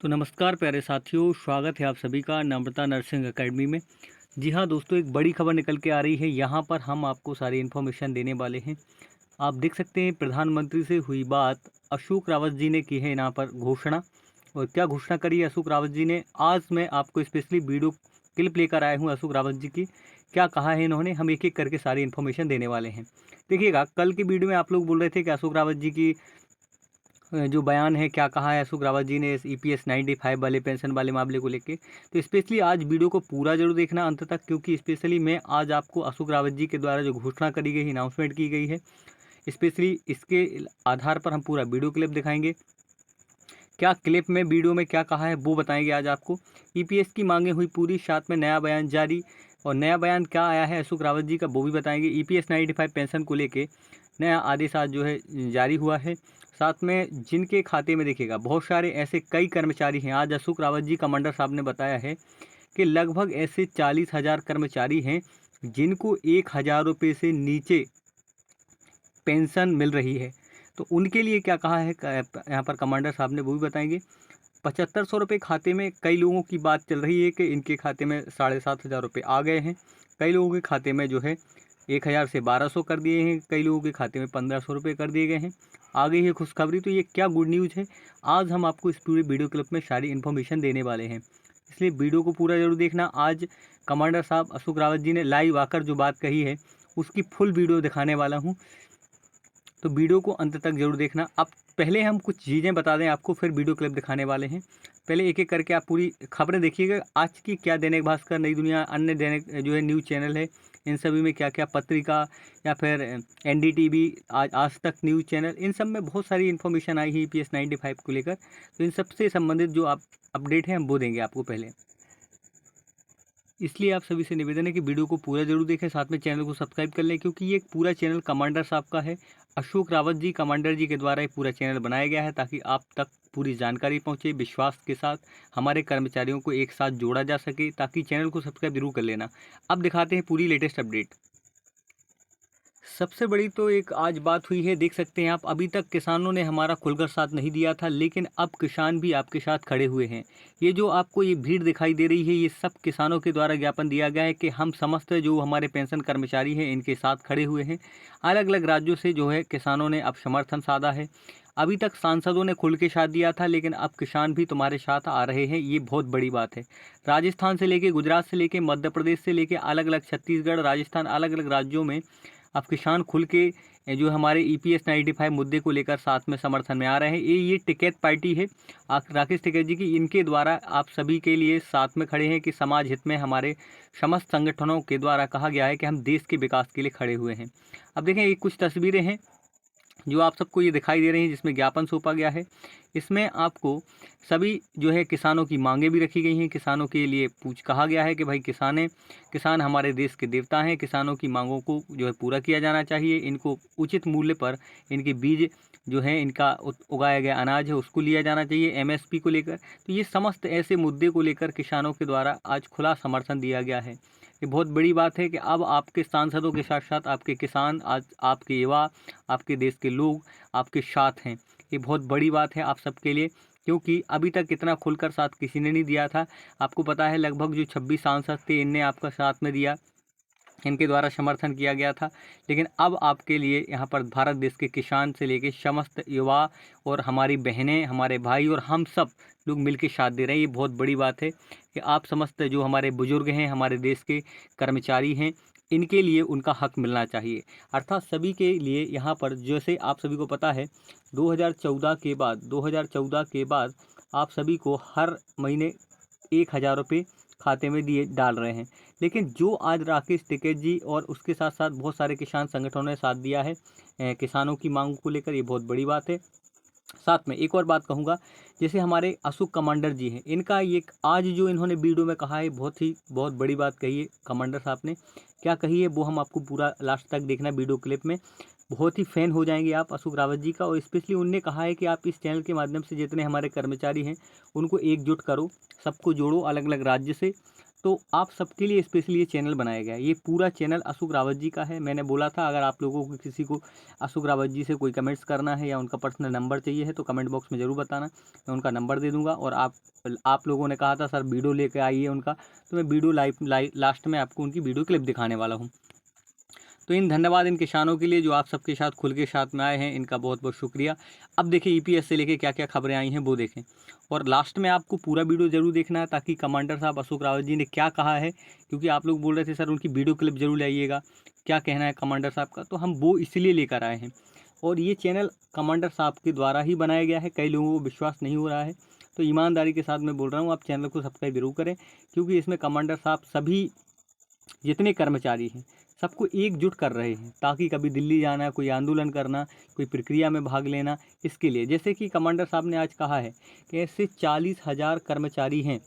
तो नमस्कार प्यारे साथियों, स्वागत है आप सभी का नम्रता नर्सिंग एकेडमी में। जी हाँ दोस्तों, एक बड़ी खबर निकल के आ रही है। यहाँ पर हम आपको सारी इन्फॉर्मेशन देने वाले हैं। आप देख सकते हैं प्रधानमंत्री से हुई बात, अशोक रावत जी ने की है यहाँ पर घोषणा। और क्या घोषणा करी है अशोक रावत जी ने, आज मैं आपको स्पेशली वीडियो क्लिप लेकर आया हूँ अशोक रावत जी की। क्या कहा है इन्होंने, हम एक एक करके सारी इन्फॉर्मेशन देने वाले हैं। देखिएगा, कल की वीडियो में आप लोग बोल रहे थे कि अशोक रावत जी की जो बयान है, क्या कहा है अशोक रावत जी ने इस ईपीएस 95 वाले पेंशन वाले मामले को लेके। तो स्पेशली आज वीडियो को पूरा जरूर देखना अंत तक, क्योंकि स्पेशली मैं आज आपको अशोक रावत जी के द्वारा जो घोषणा करी गई, अनाउंसमेंट की गई है, स्पेशली इसके आधार पर हम पूरा वीडियो क्लिप दिखाएंगे। क्या क्लिप में वीडियो में क्या कहा है वो बताएंगे आज आपको। ईपीएस की मांगे हुई पूरी, साथ में नया बयान जारी। और नया बयान क्या आया है अशोक रावत जी का वो भी बताएंगे। ईपीएस 95 पेंशन को लेके नया आदेश आज जो है जारी हुआ है। साथ में जिनके खाते में देखिएगा बहुत सारे ऐसे कई कर्मचारी हैं, आज अशोक रावत जी कमांडर साहब ने बताया है कि लगभग ऐसे 40,000 कर्मचारी हैं जिनको 1,000 रुपये से नीचे पेंशन मिल रही है। तो उनके लिए क्या कहा है यहाँ पर कमांडर साहब ने वो भी बताएंगे। 7,500 रुपये खाते में, कई लोगों की बात चल रही है कि इनके खाते में 7,500 रुपये आ गए हैं। कई लोगों के खाते में जो है 1,000 से 1,200 कर दिए हैं, कई लोगों के खाते में 1,500 रुपये कर दिए गए हैं। आ गई है खुशखबरी। तो ये क्या गुड न्यूज़ है, आज हम आपको इस पूरे वीडियो क्लिप में सारी इन्फॉर्मेशन देने वाले हैं, इसलिए वीडियो को पूरा जरूर देखना। आज कमांडर साहब अशोक रावत जी ने लाइव आकर जो बात कही है उसकी फुल वीडियो दिखाने वाला हूँ, तो वीडियो को अंत तक जरूर देखना। अब पहले हम कुछ चीज़ें बता दें आपको, फिर वीडियो क्लिप दिखाने वाले हैं। पहले एक एक करके आप पूरी खबरें देखिएगा आज की। क्या दैनिक भास्कर, नई दुनिया, अन्य दैनिक जो है न्यूज़ चैनल है, इन सभी में क्या क्या पत्रिका या फिर एनडीटीवी, आज तक न्यूज़ चैनल, इन सब में बहुत सारी इन्फॉर्मेशन आई है ईपीएस 95 को लेकर। तो इन सबसे संबंधित जो आप अपडेट है हम वो देंगे आपको पहले। इसलिए आप सभी से निवेदन है कि वीडियो को पूरा जरूर देखें, साथ में चैनल को सब्सक्राइब कर लें, क्योंकि ये पूरा चैनल कमांडर साहब का है। अशोक रावत जी कमांडर जी के द्वारा ये पूरा चैनल बनाया गया है ताकि आप तक पूरी जानकारी पहुंचे, विश्वास के साथ हमारे कर्मचारियों को एक साथ जोड़ा जा सके, ताकि चैनल को सब्सक्राइब जरूर कर लेना। अब दिखाते हैं पूरी लेटेस्ट अपडेट। सबसे बड़ी तो एक आज बात हुई है, देख सकते हैं आप, अभी तक किसानों ने हमारा खुलकर साथ नहीं दिया था, लेकिन अब किसान भी आपके साथ खड़े हुए हैं। ये जो आपको ये भीड़ दिखाई दे रही है, ये सब किसानों के द्वारा ज्ञापन दिया गया है कि हम समस्त जो हमारे पेंशन कर्मचारी हैं इनके साथ खड़े हुए हैं। अलग अलग राज्यों से जो है किसानों ने अब समर्थन साधा है। अभी तक सांसदों ने खुल के साथ दिया था, लेकिन अब किसान भी तुम्हारे साथ आ रहे हैं, ये बहुत बड़ी बात है। राजस्थान से लेके, गुजरात से लेके, मध्य प्रदेश से लेके, अलग अलग छत्तीसगढ़, राजस्थान, अलग अलग राज्यों में अब किसान खुल के जो हमारे ईपीएस 95 मुद्दे को लेकर साथ में समर्थन में आ रहे हैं। ये टिकैत पार्टी है राकेश टिकैत जी की, इनके द्वारा आप सभी के लिए साथ में खड़े हैं कि समाज हित में हमारे समस्त संगठनों के द्वारा कहा गया है कि हम देश के विकास के लिए खड़े हुए हैं। अब देखें, ये कुछ तस्वीरें हैं जो आप सबको ये दिखाई दे रही हैं, जिसमें ज्ञापन सौंपा गया है। इसमें आपको सभी जो है किसानों की मांगें भी रखी गई हैं। किसानों के लिए कहा गया है कि भाई किसान हमारे देश के देवता हैं, किसानों की मांगों को जो है पूरा किया जाना चाहिए। इनको उचित मूल्य पर इनके बीज जो है, इनका उगाया गया अनाज है उसको लिया जाना चाहिए, एमएसपी को लेकर। तो ये समस्त ऐसे मुद्दे को लेकर किसानों के द्वारा आज खुला समर्थन दिया गया है। ये बहुत बड़ी बात है कि अब आपके सांसदों के साथ साथ आपके किसान, आज आपके युवा, आपके देश के लोग आपके साथ हैं। ये बहुत बड़ी बात है आप सबके लिए, क्योंकि अभी तक इतना खुलकर साथ किसी ने नहीं दिया था। आपको पता है लगभग जो 26 सांसद थे इनने आपका साथ में दिया, इनके द्वारा समर्थन किया गया था। लेकिन अब आपके लिए यहाँ पर भारत देश के किसान से लेकर समस्त युवा और हमारी बहनें, हमारे भाई और हम सब लोग मिलकर साथ दे रहे हैं। ये बहुत बड़ी बात है कि आप समस्त जो हमारे बुजुर्ग हैं, हमारे देश के कर्मचारी हैं, इनके लिए उनका हक मिलना चाहिए। अर्थात सभी के लिए यहाँ पर, जैसे आप सभी को पता है 2014 के बाद आप सभी को हर महीने 1,000 रुपये खाते में दिए डाल रहे हैं। लेकिन जो आज राकेश टिकैत जी और उसके साथ साथ बहुत सारे किसान संगठनों ने साथ दिया है किसानों की मांग को लेकर, ये बहुत बड़ी बात है। साथ में एक और बात कहूँगा, जैसे हमारे अशोक कमांडर जी हैं, इनका ये आज जो इन्होंने वीडियो में कहा है, बहुत बड़ी बात कही है कमांडर साहब ने। क्या कही है वो हम आपको पूरा लास्ट तक देखना वीडियो क्लिप में। बहुत ही फ़ैन हो जाएंगे आप अशोक रावत जी का। और स्पेशली उनने कहा है कि आप इस चैनल के माध्यम से जितने हमारे कर्मचारी हैं उनको एकजुट करो, सबको जोड़ो, अलग अलग राज्य से तो आप सबके लिए स्पेशली ये चैनल बनाया गया है। ये पूरा चैनल अशोक रावत जी का है। मैंने बोला था अगर आप लोगों को किसी को अशोक रावत जी से कोई कमेंट्स करना है या उनका पर्सनल नंबर चाहिए है तो कमेंट बॉक्स में ज़रूर बताना, मैं उनका नंबर दे दूँगा। और आप लोगों ने कहा था सर वीडियो लेके आइए उनका, तो मैं वीडियो लास्ट में आपको उनकी वीडियो क्लिप दिखाने वाला हूँ। तो धन्यवाद इन किसानों के लिए जो आप सबके साथ खुल के साथ में आए हैं, इनका बहुत बहुत शुक्रिया। अब देखिए ईपीएस से लेके क्या क्या खबरें आई हैं वो देखें, और लास्ट में आपको पूरा वीडियो जरूर देखना है ताकि कमांडर साहब अशोक रावत जी ने क्या कहा है, क्योंकि आप लोग बोल रहे थे सर उनकी वीडियो क्लिप जरूर लाइएगा, क्या कहना है कमांडर साहब का, तो हम वो इसलिए लेकर आए हैं। और ये चैनल कमांडर साहब के द्वारा ही बनाया गया है, कई लोगों को विश्वास नहीं हो रहा है, तो ईमानदारी के साथ मैं बोल रहा हूँ आप चैनल को सब्सक्राइब जरूर करें, क्योंकि इसमें कमांडर साहब सभी जितने कर्मचारी हैं सबको एकजुट कर रहे हैं, ताकि कभी दिल्ली जाना, कोई आंदोलन करना, कोई प्रक्रिया में भाग लेना, इसके लिए जैसे कि कमांडर साहब ने आज कहा है कि ऐसे 40,000 कर्मचारी हैं,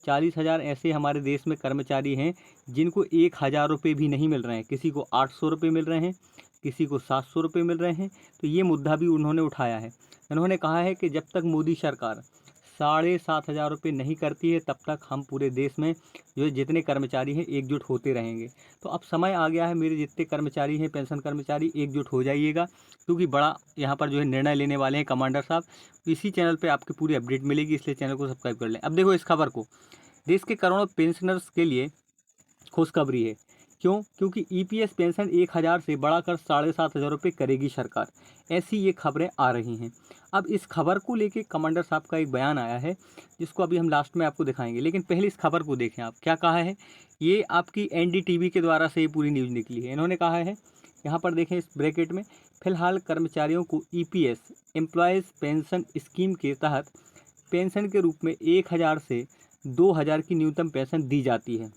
40,000 ऐसे हमारे देश में कर्मचारी हैं जिनको 1,000 रुपये भी नहीं मिल रहे हैं, किसी को 800 रुपये मिल रहे हैं, किसी को 700 रुपये मिल रहे हैं। तो ये मुद्दा भी उन्होंने उठाया है। उन्होंने कहा है कि जब तक मोदी सरकार 7,500 रुपये नहीं करती है तब तक हम पूरे देश में जो जितने कर्मचारी हैं एकजुट होते रहेंगे। तो अब समय आ गया है, मेरे जितने कर्मचारी हैं पेंशन कर्मचारी एकजुट हो जाइएगा, क्योंकि बड़ा यहाँ पर जो है निर्णय लेने वाले हैं कमांडर साहब। इसी चैनल पे आपकी पूरी अपडेट मिलेगी, इसलिए चैनल को सब्सक्राइब कर लें। अब देखो इस खबर को, देश के करोड़ों पेंशनर्स के लिए खुशखबरी है। क्यों? क्योंकि ईपीएस पेंशन 1,000 से बढ़ाकर 7,500 रुपये करेगी सरकार, ऐसी ये खबरें आ रही हैं। अब इस खबर को लेके कमांडर साहब का एक बयान आया है, जिसको अभी हम लास्ट में आपको दिखाएंगे, लेकिन पहले इस खबर को देखें आप क्या कहा है। ये आपकी एनडीटीवी के द्वारा से ये पूरी न्यूज़ निकली है। इन्होंने कहा है, यहाँ पर देखें इस ब्रैकेट में, फिलहाल कर्मचारियों को ईपीएस एम्प्लॉयज़ पेंशन स्कीम के तहत पेंशन के रूप में 1,000 से 2,000 की न्यूनतम पेंशन दी जाती है।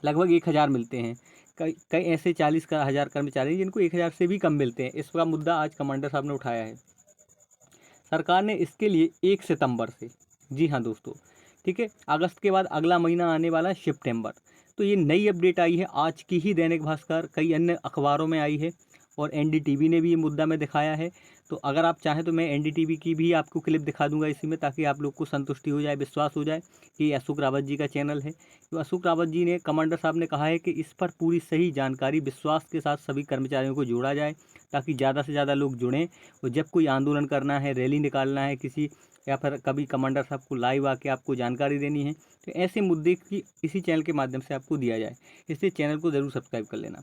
लगभग 1,000 मिलते हैं। कई कई ऐसे 40,000 कर्मचारी हैं जिनको 1,000 से भी कम मिलते हैं। इसका मुद्दा आज कमांडर साहब ने उठाया है। सरकार ने इसके लिए 1 सितंबर से, जी हाँ दोस्तों, ठीक है, अगस्त के बाद अगला महीना आने वाला है सितंबर, तो ये नई अपडेट आई है आज की ही दैनिक भास्कर, कई अन्य अखबारों में आई है, और एनडीटीवी ने भी ये मुद्दा में दिखाया है। तो अगर आप चाहें तो मैं एनडीटीवी की भी आपको क्लिप दिखा दूंगा इसी में, ताकि आप लोग को संतुष्टि हो जाए, विश्वास हो जाए कि अशोक रावत जी का चैनल है। तो अशोक रावत जी ने, कमांडर साहब ने कहा है कि इस पर पूरी सही जानकारी विश्वास के साथ सभी कर्मचारियों को जोड़ा जाए, ताकि ज़्यादा से ज़्यादा लोग जुड़ें। और जब कोई आंदोलन करना है, रैली निकालना है किसी, या फिर कभी कमांडर साहब को लाइव आके आपको जानकारी देनी है, तो ऐसे मुद्दे की इसी चैनल के माध्यम से आपको दिया जाए, इसलिए चैनल को ज़रूर सब्सक्राइब कर लेना।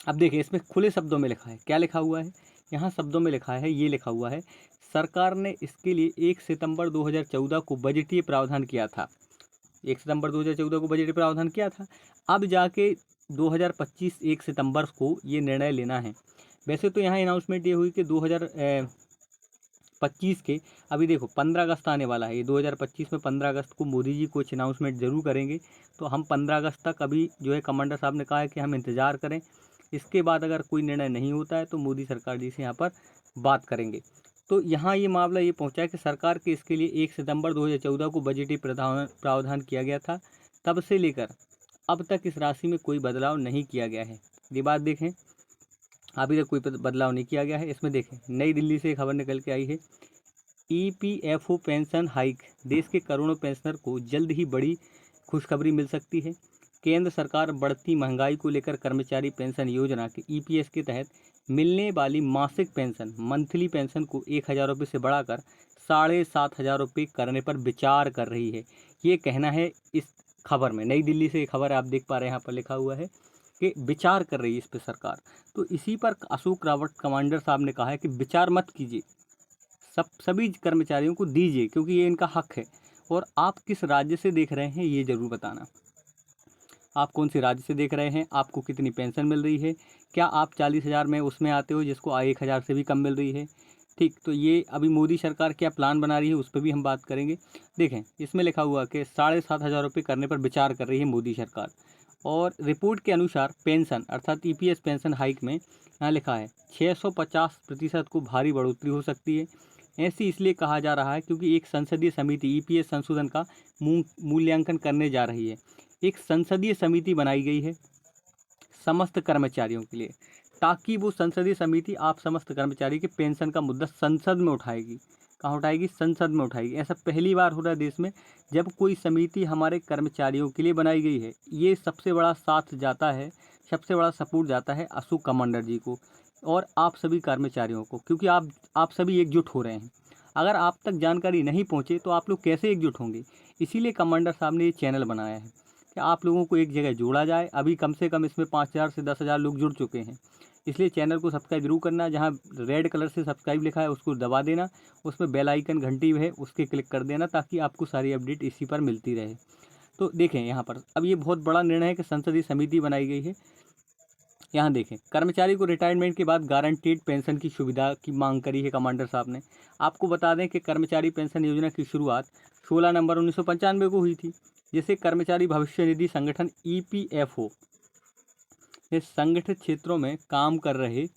अब देखिए इसमें खुले शब्दों में लिखा है, क्या लिखा हुआ है यहाँ शब्दों में लिखा है, ये लिखा हुआ है, सरकार ने इसके लिए 1 सितंबर 2014 को बजटीय प्रावधान किया था। 1 सितंबर 2014 को बजटीय प्रावधान किया था। अब जाके 2025 1 सितंबर को ये निर्णय लेना है। वैसे तो यहाँ अनाउंसमेंट ये हुई कि 2025 के, अभी देखो 15 अगस्त आने वाला है, ये 2025 में 15 अगस्त को मोदी जी कुछ अनाउंसमेंट ज़रूर करेंगे। तो हम 15 अगस्त तक अभी जो है कमांडर साहब ने कहा है कि हम इंतज़ार करें, इसके बाद अगर कोई निर्णय नहीं होता है तो मोदी सरकार जी से यहाँ पर बात करेंगे। तो यहाँ ये मामला ये पहुँचा है कि सरकार के इसके लिए 1 सितंबर 2014 को बजटीय प्रावधान किया गया था, तब से लेकर अब तक इस राशि में कोई बदलाव नहीं किया गया है। ये बात देखें, अभी तक कोई बदलाव नहीं किया गया है। इसमें देखें नई दिल्ली से खबर निकल के आई है, ईपीएफओ पेंशन हाइक, देश के करोड़ों पेंशनर को जल्द ही बड़ी खुशखबरी मिल सकती है। केंद्र सरकार बढ़ती महंगाई को लेकर कर्मचारी पेंशन योजना के ईपीएस के तहत मिलने वाली मासिक पेंशन, मंथली पेंशन को 1,000 रुपये से बढ़ाकर 7,500 रुपये करने पर विचार कर रही है। ये कहना है इस खबर में, नई दिल्ली से खबर आप देख पा रहे हैं, यहाँ पर लिखा हुआ है कि विचार कर रही है इस पर सरकार। तो इसी पर अशोक रावत कमांडर साहब ने कहा है कि विचार मत कीजिए, सभी कर्मचारियों को दीजिए, क्योंकि ये इनका हक है। और आप किस राज्य से देख रहे हैं ये ज़रूर बताना, आप कौन से राज्य से देख रहे हैं, आपको कितनी पेंशन मिल रही है, क्या आप 40,000 में उसमें आते हो जिसको 1,000 से भी कम मिल रही है। ठीक, तो ये अभी मोदी सरकार क्या प्लान बना रही है उस पर भी हम बात करेंगे। देखें इसमें लिखा हुआ कि 7,500 रुपये करने पर विचार कर रही है मोदी सरकार। और रिपोर्ट के अनुसार पेंशन अर्थात ईपीएस पेंशन हाइक में यहाँ लिखा है 650% को भारी बढ़ोतरी हो सकती है। ऐसी इसलिए कहा जा रहा है क्योंकि एक संसदीय समिति ईपीएस संशोधन का मूल्यांकन करने जा रही है। एक संसदीय समिति बनाई गई है समस्त कर्मचारियों के लिए, ताकि वो संसदीय समिति आप समस्त कर्मचारी के पेंशन का मुद्दा संसद में उठाएगी। कहाँ उठाएगी? संसद में उठाएगी। ऐसा पहली बार हो रहा है देश में जब कोई समिति हमारे कर्मचारियों के लिए बनाई गई है। ये सबसे बड़ा साथ जाता है, सबसे बड़ा सपोर्ट जाता है अशोक कमांडर जी को और आप सभी कर्मचारियों को, क्योंकि आप सभी एकजुट हो रहे हैं। अगर आप तक जानकारी नहीं पहुँचे तो आप लोग कैसे एकजुट होंगे? इसीलिए कमांडर साहब ने ये चैनल बनाया है कि आप लोगों को एक जगह जोड़ा जाए। अभी कम से कम इसमें 5000 से 10,000 लोग जुड़ चुके हैं। इसलिए चैनल को सब्सक्राइब जरूर करना। जहाँ रेड कलर से सब्सक्राइब लिखा है उसको दबा देना, उसमें बेल आइकन घंटी है उसके क्लिक कर देना, ताकि आपको सारी अपडेट इसी पर मिलती रहे। तो देखें यहाँ पर अब ये बहुत बड़ा निर्णय है कि संसदीय समिति बनाई गई है। यहाँ देखें, कर्मचारी को रिटायरमेंट के बाद गारंटीड पेंशन की सुविधा की मांग करी है कमांडर साहब ने। आपको बता दें कि कर्मचारी पेंशन योजना की शुरुआत 16 नवंबर 1995 को हुई थी, जिसे कर्मचारी भविष्य निधि संगठन EPFO ने संगठित क्षेत्रों में काम कर रहे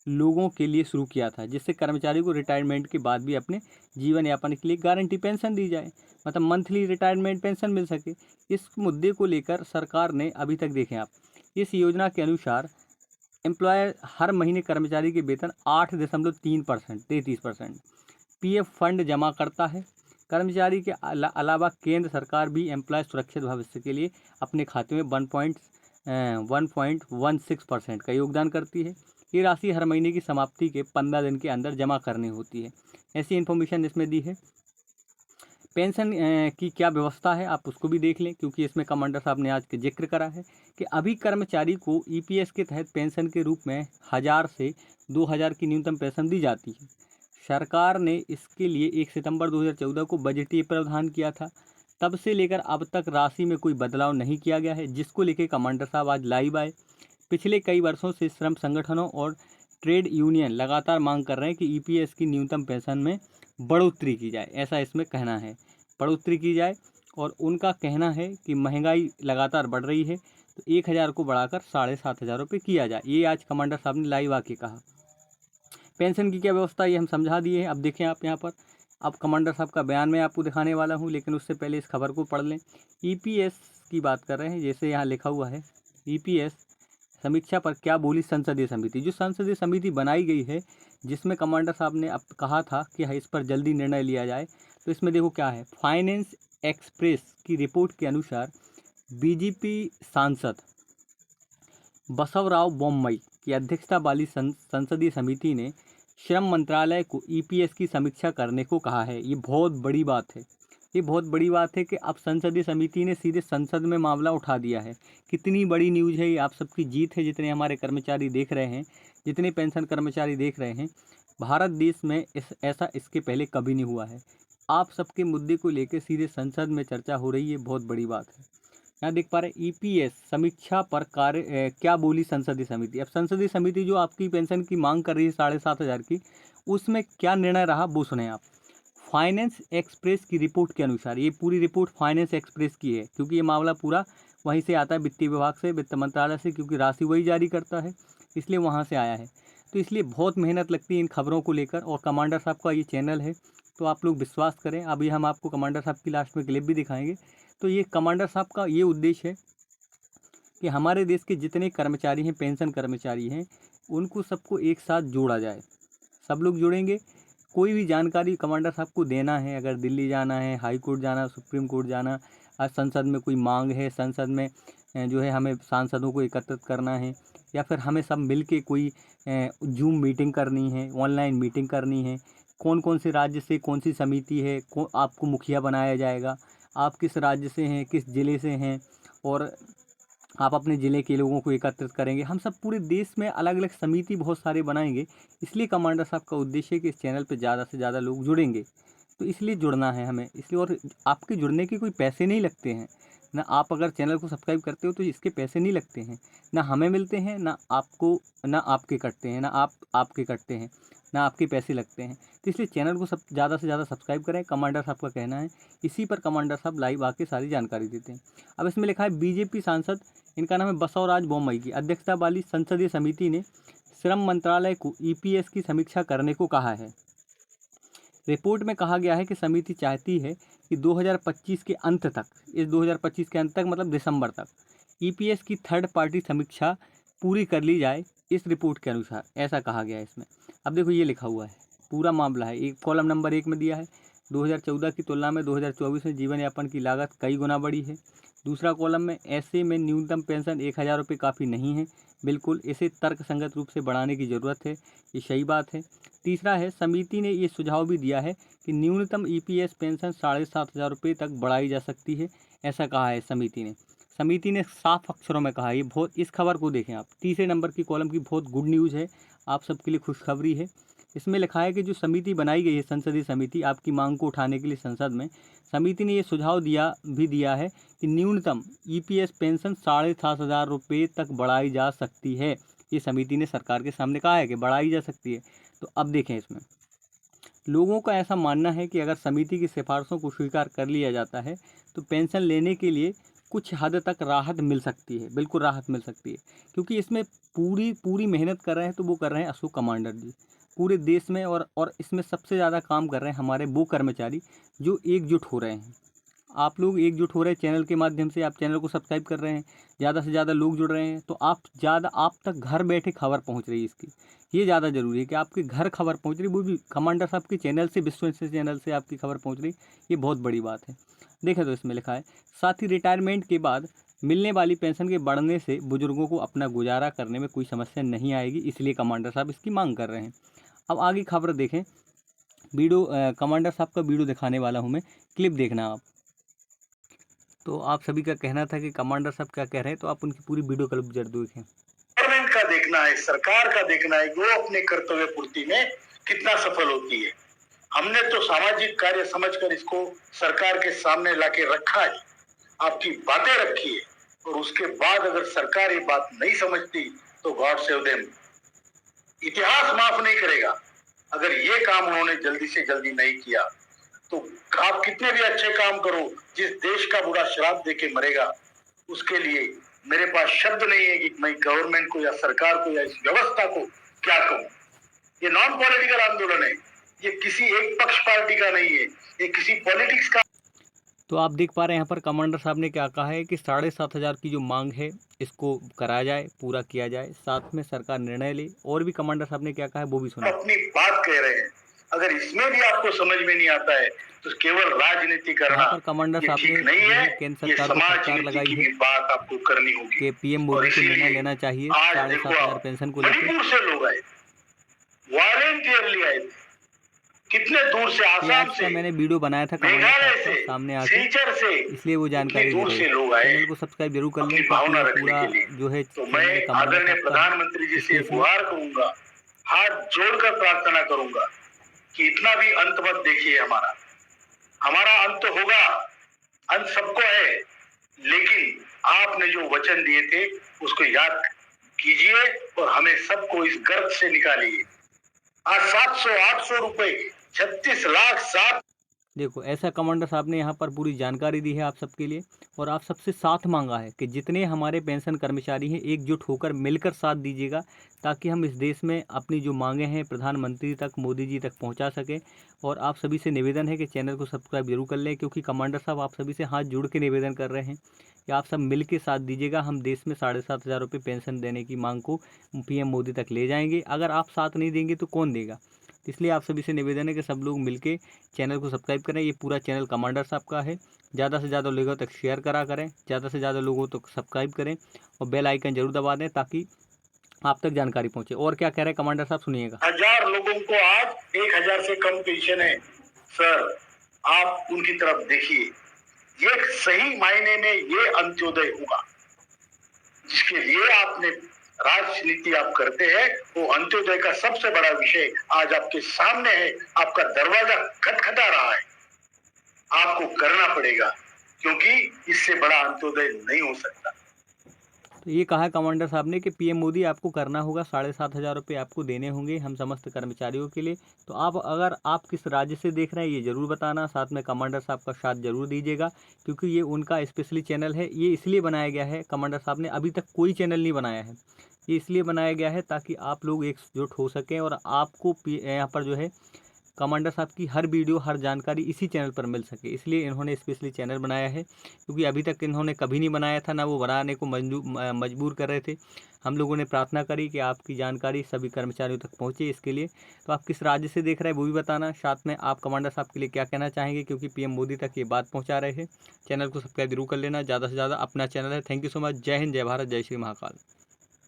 लोगों के लिए शुरू किया था, जिससे कर्मचारी को रिटायरमेंट के बाद भी अपने जीवन यापन के लिए गारंटी पेंशन दी जाए, मतलब मंथली रिटायरमेंट पेंशन मिल सके। इस मुद्दे को लेकर सरकार ने अभी तक, देखें आप, इस योजना के अनुसार एम्प्लॉयर हर महीने कर्मचारी के वेतन 8.3% 33% PF फंड जमा करता है। कर्मचारी के अलावा केंद्र सरकार भी एम्प्लॉय सुरक्षित भविष्य के लिए अपने खाते में 1.16% का योगदान करती है। ये राशि हर महीने की समाप्ति के 15 दिन के अंदर जमा करनी होती है। ऐसी इन्फॉर्मेशन इसमें दी है। पेंशन की क्या व्यवस्था है आप उसको भी देख लें, क्योंकि इसमें कमांडर साहब ने आज के जिक्र करा है कि अभी कर्मचारी को EPS के तहत पेंशन के रूप में 1000 से 2000 की न्यूनतम पेंशन दी जाती है। सरकार ने इसके लिए 1 सितंबर 2014 को बजटीय प्रावधान किया था। तब से लेकर अब तक राशि में कोई बदलाव नहीं किया गया है, जिसको लेकर कमांडर साहब आज लाइव आए। पिछले कई वर्षों से श्रम संगठनों और ट्रेड यूनियन लगातार मांग कर रहे हैं कि EPS की न्यूनतम पेंशन में बढ़ोतरी की जाए, ऐसा इसमें कहना है, बढ़ोतरी की जाए। और उनका कहना है कि महंगाई लगातार बढ़ रही है, तो 1000 को बढ़ाकर 7500 रुपये किया जाए। ये आज कमांडर साहब ने लाइव आके कहा। पेंशन की क्या व्यवस्था ये हम समझा दिए हैं। अब देखें आप यहाँ पर, अब कमांडर साहब का बयान मैं आपको दिखाने वाला हूँ, लेकिन उससे पहले इस खबर को पढ़ लें। EPS की बात कर रहे हैं, जैसे यहाँ लिखा हुआ है EPS समीक्षा पर क्या बोली संसदीय समिति। जो संसदीय समिति बनाई गई है, जिसमें कमांडर साहब ने अब कहा था कि इस पर जल्दी निर्णय लिया जाए, तो इसमें देखो क्या है। फाइनेंस एक्सप्रेस की रिपोर्ट के अनुसार BJP सांसद बसवराव बोम्मई की अध्यक्षता वाली संसदीय समिति ने श्रम मंत्रालय को EPS की समीक्षा करने को कहा है। ये बहुत बड़ी बात है। ये बहुत बड़ी बात है कि अब संसदीय समिति ने सीधे संसद में मामला उठा दिया है। कितनी बड़ी न्यूज़ है ये, आप सबकी जीत है। जितने हमारे कर्मचारी देख रहे हैं, जितने पेंशन कर्मचारी देख रहे हैं, भारत देश में ऐसा इसके पहले कभी नहीं हुआ है। आप सबके मुद्दे को लेकर सीधे संसद में चर्चा हो रही है, बहुत बड़ी बात है। यहाँ देख पा रहे EPS समीक्षा पर कार्य क्या बोली संसदीय समिति। अब संसदीय समिति जो आपकी पेंशन की मांग कर रही है 7500 की, उसमें क्या निर्णय रहा वो सुने आप। फाइनेंस एक्सप्रेस की रिपोर्ट के अनुसार, ये पूरी रिपोर्ट फाइनेंस एक्सप्रेस की है, क्योंकि ये मामला पूरा वहीं से आता है, वित्तीय विभाग से, वित्त मंत्रालय से, क्योंकि राशि वही जारी करता है, इसलिए वहाँ से आया है। तो इसलिए बहुत मेहनत लगती है इन खबरों को लेकर, और कमांडर साहब का ये चैनल है, तो आप लोग विश्वास करें। अभी हम आपको कमांडर साहब की लास्ट में क्लिप भी दिखाएंगे। तो ये कमांडर साहब का ये उद्देश्य है कि हमारे देश के जितने कर्मचारी हैं, पेंशन कर्मचारी हैं, उनको सबको एक साथ जोड़ा जाए। सब लोग जुड़ेंगे। कोई भी जानकारी कमांडर साहब को देना है, अगर दिल्ली जाना है, हाई कोर्ट जाना, सुप्रीम कोर्ट जाना, आज संसद में कोई मांग है, संसद में जो है हमें सांसदों को एकत्रित करना है, या फिर हमें सब मिल के कोई जूम मीटिंग करनी है, ऑनलाइन मीटिंग करनी है, कौन कौन से राज्य से कौन सी समिति है, आपको मुखिया बनाया जाएगा, आप किस राज्य से हैं, किस ज़िले से हैं, और आप अपने ज़िले के लोगों को एकत्रित करेंगे। हम सब पूरे देश में अलग अलग समिति बहुत सारे बनाएंगे। इसलिए कमांडर साहब का उद्देश्य है कि इस चैनल पे ज़्यादा से ज़्यादा लोग जुड़ेंगे, तो इसलिए जुड़ना है हमें, इसलिए। और आपके जुड़ने के कोई पैसे नहीं लगते हैं ना। आप अगर चैनल को सब्सक्राइब करते हो तो इसके पैसे नहीं लगते हैं, ना हमें मिलते हैं, ना आपको, ना आपके कटते हैं, ना आपके कटते हैं, ना आपके पैसे लगते हैं। तो इसलिए चैनल को सब ज़्यादा से ज़्यादा सब्सक्राइब करें, कमांडर साहब का कहना है। इसी पर कमांडर साहब लाइव आके सारी जानकारी देते हैं। अब इसमें लिखा है BJP सांसद, इनका नाम है बसवराज बोम्मई की अध्यक्षता वाली संसदीय समिति ने श्रम मंत्रालय को EPS की समीक्षा करने को कहा है। रिपोर्ट में कहा गया है कि समिति चाहती है कि 2025 के अंत तक, इस 2025 के अंत तक मतलब दिसंबर तक, EPS की थर्ड पार्टी समीक्षा पूरी कर ली जाए। इस रिपोर्ट के अनुसार ऐसा कहा गया है इसमें। अब देखो ये लिखा हुआ है पूरा मामला है। एक कॉलम नंबर 1 में दिया है 2014 की तुलना में 2024 में जीवन यापन की लागत कई गुना बढ़ी है। दूसरा कॉलम में ऐसे में न्यूनतम पेंशन 1000 रुपये काफ़ी नहीं है, बिल्कुल इसे तर्कसंगत रूप से बढ़ाने की ज़रूरत है, ये सही बात है। तीसरा है, समिति ने ये सुझाव भी दिया है कि न्यूनतम ईपीएस पेंशन 7500 रुपये तक बढ़ाई जा सकती है, ऐसा कहा है समिति ने। समिति ने साफ अक्षरों में कहा, ये बहुत, इस खबर को देखें आप, तीसरे नंबर की कॉलम की बहुत गुड न्यूज़ है, आप सबके लिए खुशखबरी है। इसमें लिखा है कि जो समिति बनाई गई है, संसदीय समिति, आपकी मांग को उठाने के लिए संसद में, समिति ने ये सुझाव दिया है कि न्यूनतम ईपीएस पेंशन 7500 रुपये तक बढ़ाई जा सकती है। ये समिति ने सरकार के सामने कहा है कि बढ़ाई जा सकती है। तो अब देखें, इसमें लोगों का ऐसा मानना है कि अगर समिति की सिफारिशों को स्वीकार कर लिया जाता है तो पेंशन लेने के लिए कुछ हद तक राहत मिल सकती है, बिल्कुल राहत मिल सकती है, क्योंकि इसमें पूरी मेहनत कर रहे हैं तो वो कर रहे हैं अशोक कमांडर जी पूरे देश में, और इसमें सबसे ज़्यादा काम कर रहे हैं हमारे वो कर्मचारी जो एकजुट हो रहे हैं। आप लोग एकजुट हो रहे हैं चैनल के माध्यम से, आप चैनल को सब्सक्राइब कर रहे हैं, ज़्यादा से ज़्यादा लोग जुड़ रहे हैं, तो आप तक घर बैठे खबर पहुंच रही है इसकी। ये ज़्यादा ज़रूरी है कि आपके घर खबर पहुंच रही, वो भी कमांडर साहब के चैनल से, विश्वसनीय चैनल से आपकी खबर पहुंच रही, ये बहुत बड़ी बात है। देखें तो इसमें लिखा है, साथ ही रिटायरमेंट के बाद मिलने वाली पेंशन के बढ़ने से बुजुर्गों को अपना गुजारा करने में कोई समस्या नहीं आएगी, इसलिए कमांडर साहब इसकी मांग कर रहे हैं। अब आगे खबर देखें, वीडियो कमांडर साहब का वीडियो दिखाने वाला हूँ मैं, क्लिप देखना आप। तो आप सभी का कहना था कि कमांडर साहब क्या कह रहे हैं, तो आप उनकी पूरी वीडियो क्लिप जरूर देखें। गवर्नमेंट का देखना है, सरकार का देखना है कि वो अपने कर्तव्य पूर्ति में कितना सफल होती है। हमने तो सामाजिक कार्य समझकर इसको सरकार के सामने लाके रखा है, आपकी बातें रखी है, और उसके बाद अगर सरकार ये बात नहीं समझती तो गॉड सेव देम, इतिहास माफ नहीं करेगा। अगर ये काम उन्होंने जल्दी से जल्दी नहीं किया तो आप कितने भी अच्छे काम करो, जिस देश का बुरा श्राप देके मरेगा, उसके लिए मेरे पास शब्द नहीं है कि मैं गवर्नमेंट को या सरकार को या इस व्यवस्था को क्या कहूं। ये नॉन पॉलिटिकल आंदोलन है, ये किसी एक पक्ष पार्टी का नहीं है, ये किसी पॉलिटिक्स का। तो आप देख पा रहे हैं यहाँ पर कमांडर साहब ने क्या कहा है कि 7500 की जो मांग है इसको कराया जाए, पूरा किया जाए, साथ में सरकार निर्णय ले। और भी कमांडर साहब ने क्या कहा है वो भी सुना। अपनी बात कह रहे हैं, अगर इसमें भी आपको समझ में नहीं आता है तो केवल राजनीति करना कमांडर साहब ठीक नहीं है। केंद्र ये सरकार को समाज सरकार लगाई है बात आपको करनी होगी कि पीएम मोदी को निर्णय लेना चाहिए 7500 पेंशन को लेकर। मणिपुर से लोग आए, वॉलंटियरली आए, कितने दूर से, आसाम से, मैंने वीडियो बनाया था कमांडर साहब सामने आके, इसलिए वो जानकारी दूर से लोग आए। चैनल को सब्सक्राइब जरूर कर लें, भावना पूरा जो है। तो मैं आदरणीय प्रधानमंत्री जी से गुहार करूंगा, हाथ जोड़कर प्रार्थना करूंगा कि इतना भी अंत मत देखिए। हमारा अंत होगा, अंत सबको है, लेकिन आपने जो वचन दिए थे उसको याद कीजिए और हमें सबको इस गर्त से निकालिए। आज 700-800 रुपए, 36 लाख 7। देखो, ऐसा कमांडर साहब ने यहाँ पर पूरी जानकारी दी है आप सबके लिए, और आप सबसे साथ मांगा है कि जितने हमारे पेंशन कर्मचारी हैं एकजुट होकर मिलकर साथ दीजिएगा, ताकि हम इस देश में अपनी जो मांगे हैं प्रधानमंत्री तक, मोदी जी तक पहुँचा सकें। और आप सभी से निवेदन है कि चैनल को सब्सक्राइब जरूर कर लें, क्योंकि कमांडर साहब आप सभी से हाथ जोड़ के निवेदन कर रहे हैं कि आप सब मिल के साथ दीजिएगा। हम देश में 7500 रुपये पेंशन देने की मांग को पीएम मोदी तक ले जाएंगे। अगर आप साथ नहीं देंगे तो कौन देगा? इसलिए आप सभी से निवेदन है कि सब लोग मिलके चैनल को सब्सक्राइब करें। ये पूरा चैनल कमांडर साहब का है, ज़्यादा से ज़्यादा लोगों तक शेयर करा करें, ज़्यादा से ज़्यादा लोगों तक सब्सक्राइब करें और बेल आइकन जरूर दबा दें ताकि आप तक जानकारी पहुंचे। और क्या कह रहे हैं कमांडर साहब, सुनिएगा। 1000 लोगों को आज 1000 से कम पेंशन है सर, आप उनकी तरफ देखिए। ये सही मायने में ये अंत्योदय होगा जिसके लिए आपने राजनीति आप करते हैं। वो अंत्योदय का सबसे बड़ा विषय आज आपके सामने है, आपका दरवाजा खटखटा रहा है, आपको करना पड़ेगा, क्योंकि इससे बड़ा अंत्योदय नहीं हो सकता। तो ये कहा कमांडर साहब ने कि पीएम मोदी आपको करना होगा, 7500 रुपये आपको देने होंगे हम समस्त कर्मचारियों के लिए। तो आप, अगर आप किस राज्य से देख रहे हैं ये ज़रूर बताना, साथ में कमांडर साहब का साथ जरूर दीजिएगा, क्योंकि ये उनका स्पेशली चैनल है। ये इसलिए बनाया गया है, कमांडर साहब ने अभी तक कोई चैनल नहीं बनाया है, ये इसलिए बनाया गया है ताकि आप लोग एकजुट हो सकें और आपको यहाँ पर जो है कमांडर साहब की हर वीडियो, हर जानकारी इसी चैनल पर मिल सके, इसलिए इन्होंने स्पेशली चैनल बनाया है। क्योंकि अभी तक इन्होंने कभी नहीं बनाया था, ना वो बनाने को मजबूर कर रहे थे। हम लोगों ने प्रार्थना करी कि आपकी जानकारी सभी कर्मचारियों तक पहुँचे, इसके लिए। तो आप किस राज्य से देख रहे हैं वो भी बताना, साथ में आप कमांडर साहब के लिए क्या कहना चाहेंगे, क्योंकि पीएम मोदी तक ये बात पहुँचा रहे हैं। चैनल को सब्सक्राइब जरूर कर लेना, ज़्यादा से ज़्यादा। अपना चैनल है। Thank you so much. जय हिंद, जय भारत, जय श्री महाकाल।